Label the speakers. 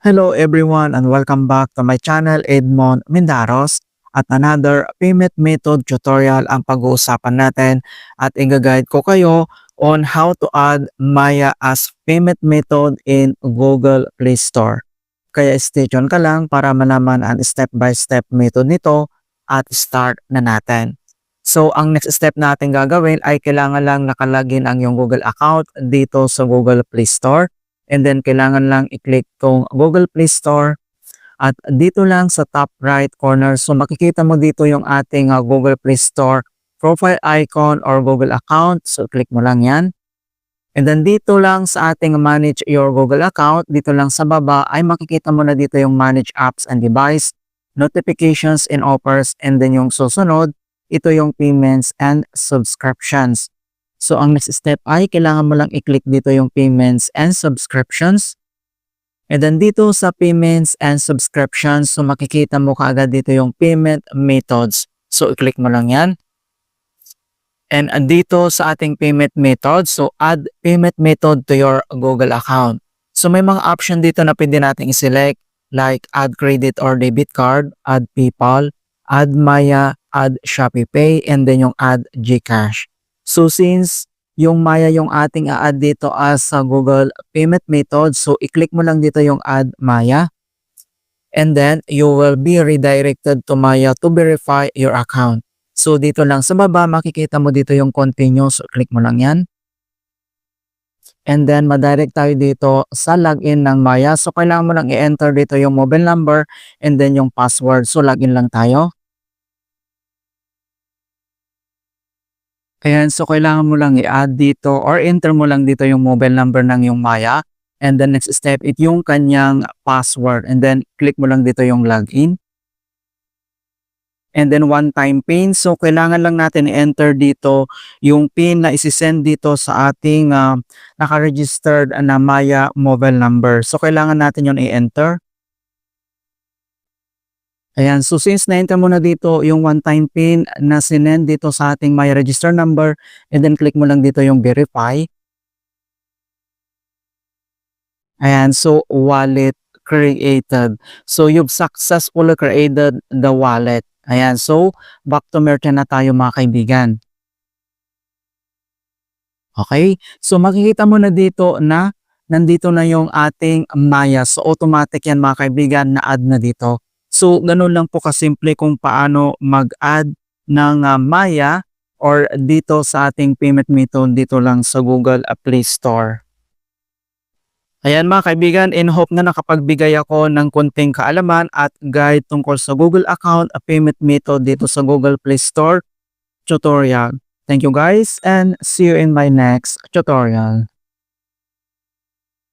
Speaker 1: Hello everyone and welcome back to my channel Edmond Mindaros at another payment method tutorial ang pag-uusapan natin at i-guide ko kayo on how to add Maya as payment method in Google Play Store. Kaya stay tuned ka lang para malaman ang step-by-step method nito at start na natin. So ang next step natin gagawin ay kailangan lang nakalagin ang iyong Google account dito sa Google Play Store. And then, kailangan lang i-click tong Google Play Store. At dito lang sa top right corner, so makikita mo dito yung ating Google Play Store profile icon or Google account. So, click mo lang yan. And then, dito lang sa ating manage your Google account, dito lang sa baba, ay makikita mo na dito yung manage apps and device, notifications and offers, and then yung susunod, ito yung payments and subscriptions. So, ang next step ay kailangan mo lang i-click dito yung payments and subscriptions. And then dito sa payments and subscriptions, so makikita mo kaagad dito yung payment methods. So, i-click mo lang yan. And dito sa ating payment method, so add payment method to your Google account. So, may mga option dito na pwede natin i-select like add credit or debit card, add PayPal, add Maya, add Shopee Pay, and then yung add GCash. So since yung Maya yung ating a-add dito as sa Google payment method, so i-click mo lang dito yung add Maya. And then you will be redirected to Maya to verify your account. So dito lang sa baba, makikita mo dito yung continue. So click mo lang yan. And then madirect tayo dito sa login ng Maya. So kailangan mo lang i-enter dito yung mobile number and then yung password. So login lang tayo. Ayan, so kailangan mo lang i-add dito or enter mo lang dito yung mobile number ng yung Maya. And then next step, it yung kanyang password. And then click mo lang dito yung login. And then one-time PIN. So kailangan lang natin i-enter dito yung PIN na isi-send dito sa ating naka-registered na Maya mobile number. So kailangan natin yun i-enter. Ayan, so since na-enter mo na dito yung one-time PIN na sinend dito sa ating Maya register number, and then click mo lang dito yung verify. Ayan, so wallet created. So you've successfully created the wallet. Ayan, so back to merchant na tayo mga kaibigan. Okay, so makikita mo na dito na nandito na yung ating Maya. So automatic yan mga kaibigan na add na dito. So, ganun lang po kasimple kung paano mag-add ng Maya or dito sa ating payment method dito lang sa Google Play Store. Ayan mga kaibigan, in hope na nakapagbigay ako ng konting kaalaman at guide tungkol sa Google account at payment method dito sa Google Play Store tutorial. Thank you guys and see you in my next tutorial.